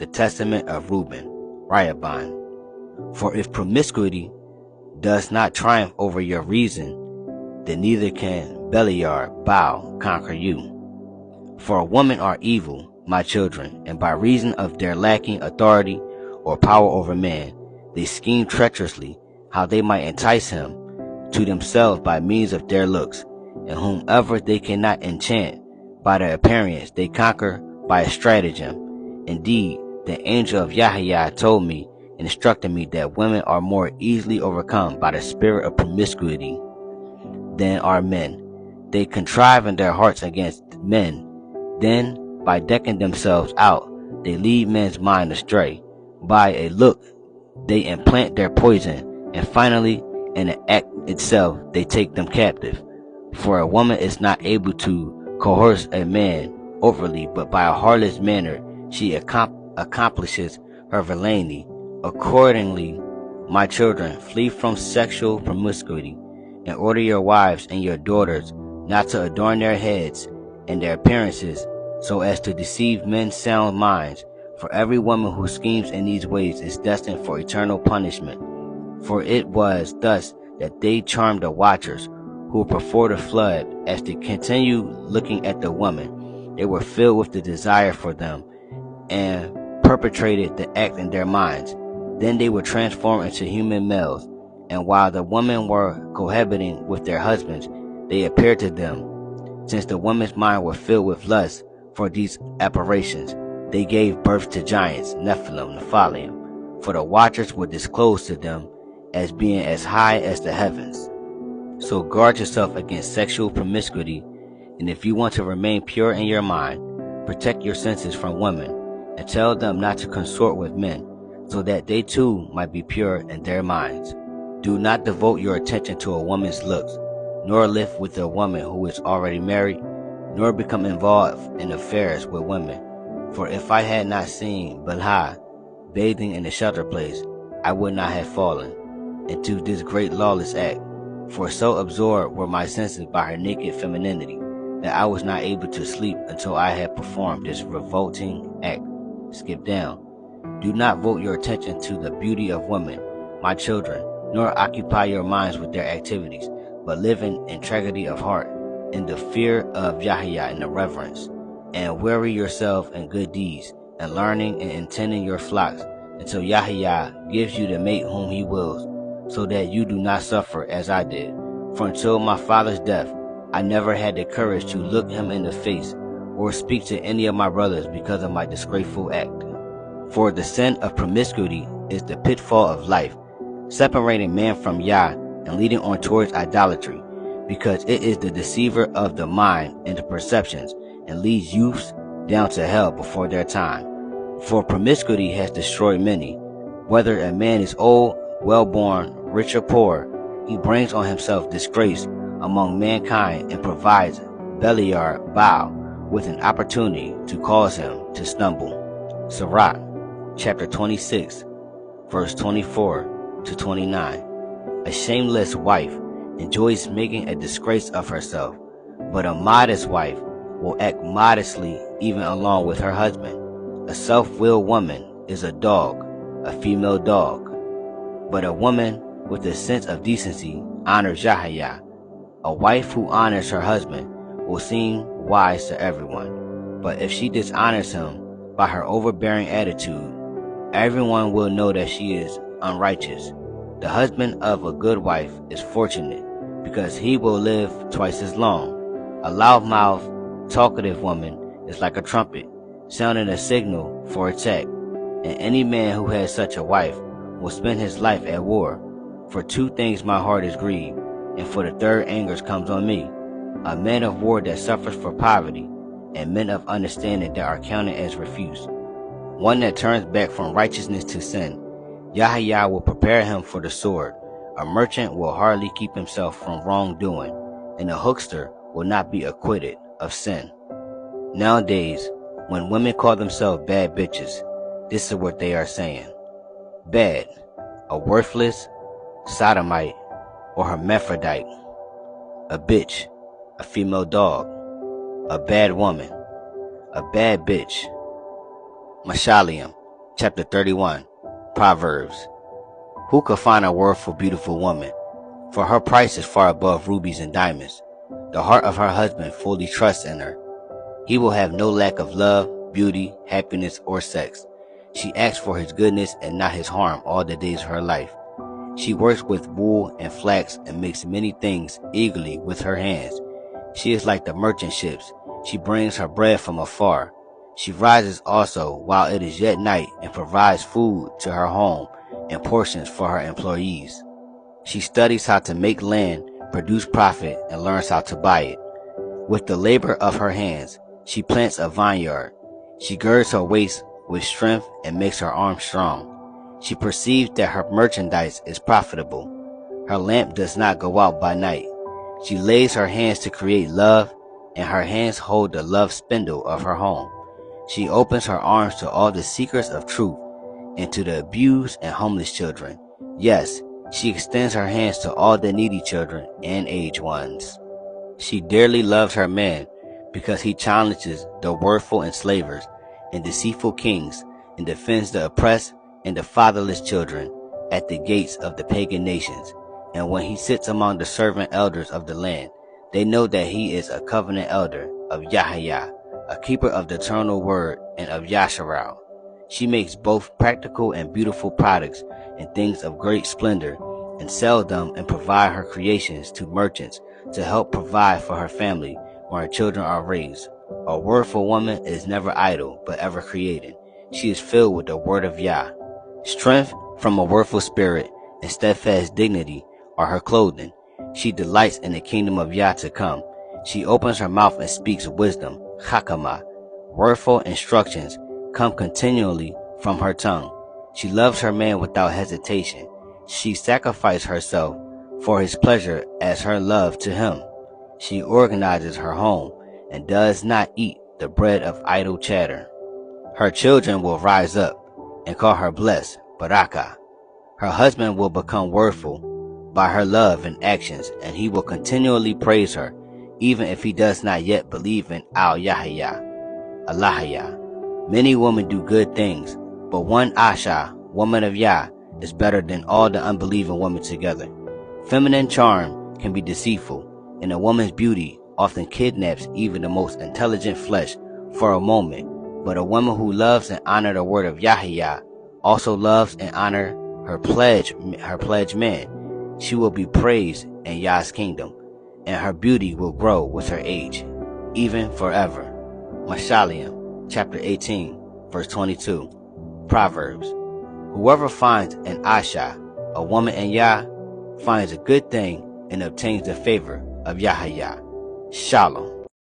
the testament of Reuben, Rehoboam. For if promiscuity does not triumph over your reason, then neither can Beliar, Baal, conquer you. For women are evil, my children, and by reason of their lacking authority or power over man, they scheme treacherously how they might entice him to themselves by means of their looks, and whomever they cannot enchant by their appearance, they conquer by a stratagem. Indeed, the angel of Yahweh told me and instructed me that women are more easily overcome by the spirit of promiscuity than are men. They contrive in their hearts against men. Then, by decking themselves out, they lead men's mind astray. By a look, they implant their poison, and finally, in the act itself, they take them captive. For a woman is not able to coerce a man overly, but by a heartless manner she accomplishes her villainy. Accordingly, my children, flee from sexual promiscuity, and order your wives and your daughters not to adorn their heads and their appearances so as to deceive men's sound minds. For every woman who schemes in these ways is destined for eternal punishment. For it was thus that they charmed the watchers who were before the flood. As they continued looking at the woman, they were filled with the desire for them and perpetrated the act in their minds. Then they were transformed into human males, and while the women were cohabiting with their husbands, they appeared to them. Since the women's mind were filled with lust for these apparitions, they gave birth to giants, Nephilim. For the watchers were disclosed to them as being as high as the heavens. So guard yourself against sexual promiscuity, and if you want to remain pure in your mind, protect your senses from women, and tell them not to consort with men, so that they too might be pure in their minds. Do not devote your attention to a woman's looks, nor live with a woman who is already married, nor become involved in affairs with women. For if I had not seen Bilhah bathing in the shelter place, I would not have fallen into this great lawless act. For so absorbed were my senses by her naked femininity that I was not able to sleep until I had performed this revolting act. Skip down. Do not vote your attention to the beauty of women, my children, nor occupy your minds with their activities, but live in integrity of heart, in the fear of Yahweh and the reverence, and weary yourself in good deeds, and learning and intending your flocks, until Yahweh gives you the mate whom he wills, so that you do not suffer as I did. For until my father's death, I never had the courage to look him in the face, or speak to any of my brothers because of my disgraceful act. For the sin of promiscuity is the pitfall of life, separating man from Yah and leading on towards idolatry, because it is the deceiver of the mind and the perceptions, and leads youths down to hell before their time. For promiscuity has destroyed many. Whether a man is old, well-born, rich or poor, he brings on himself disgrace among mankind and provides Beliar, Baal, with an opportunity to cause him to stumble. Sirach, chapter 26, verse 24 to 29. A shameless wife enjoys making a disgrace of herself, but a modest wife will act modestly even along with her husband. A self-willed woman is a dog, a female dog, but a woman with a sense of decency honors Yahweh. A wife who honors her husband will seem wise to everyone, but if she dishonors him by her overbearing attitude, everyone will know that she is unrighteous. The husband of a good wife is fortunate, because he will live twice as long. A loudmouth, talkative woman is like a trumpet, sounding a signal for attack, and any man who has such a wife will spend his life at war. For two things my heart is grieved, and for the third anger comes on me: a man of war that suffers for poverty, and men of understanding that are counted as refuse. One that turns back from righteousness to sin, Yahweh will prepare him for the sword. A merchant will hardly keep himself from wrongdoing, and a huckster will not be acquitted of sin. Nowadays, when women call themselves bad bitches, this is what they are saying. Bad, a worthless, sodomite, or hermaphrodite. A bitch, a female dog. A bad woman, a bad bitch. Mashaliam, Chapter 31. Proverbs. Who could find a worthful, beautiful woman? For her price is far above rubies and diamonds. The heart of her husband fully trusts in her. He will have no lack of love, beauty, happiness, or sex. She asks for his goodness and not his harm all the days of her life. She works with wool and flax and makes many things eagerly with her hands. She is like the merchant ships. She brings her bread from afar. She rises also while it is yet night and provides food to her home and portions for her employees. She studies how to make land produce profit and learns how to buy it. With the labor of her hands, she plants a vineyard. She girds her waist with strength and makes her arms strong. She perceives that her merchandise is profitable. Her lamp does not go out by night. She lays her hands to create love, and her hands hold the love spindle of her home. She opens her arms to all the seekers of truth, and to the abused and homeless children. Yes, she extends her hands to all the needy children and aged ones. She dearly loves her man, because he challenges the worthful enslavers and deceitful kings, and defends the oppressed and the fatherless children at the gates of the pagan nations. And when he sits among the servant elders of the land, they know that he is a covenant elder of Yahweh, a keeper of the eternal word and of Yasharal. She makes both practical and beautiful products and things of great splendor, and sells them and provide her creations to merchants to help provide for her family when her children are raised. A worthful woman is never idle, but ever creating. She is filled with the word of Yah. Strength from a worthful spirit and steadfast dignity are her clothing. She delights in the kingdom of Yah to come. She opens her mouth and speaks wisdom, Hakama. Worthful instructions come continually from her tongue. She loves her man without hesitation. She sacrifices herself for his pleasure as her love to him. She organizes her home and does not eat the bread of idle chatter. Her children will rise up and call her blessed, Baraka. Her husband will become worthful by her love and actions, and he will continually praise her, even if he does not yet believe in Al-Yahya, Allahya. Many women do good things, but one Asha, woman of Yah, is better than all the unbelieving women together. Feminine charm can be deceitful, and a woman's beauty often kidnaps even the most intelligent flesh for a moment. But a woman who loves and honors the word of Yahweh also loves and honors her pledge man. She will be praised in Yah's kingdom, and her beauty will grow with her age, even forever. Mashaliam, chapter 18, verse 22. Proverbs. Whoever finds an Asha, a woman in Yah, finds a good thing and obtains the favor of Yahweh. Shalom.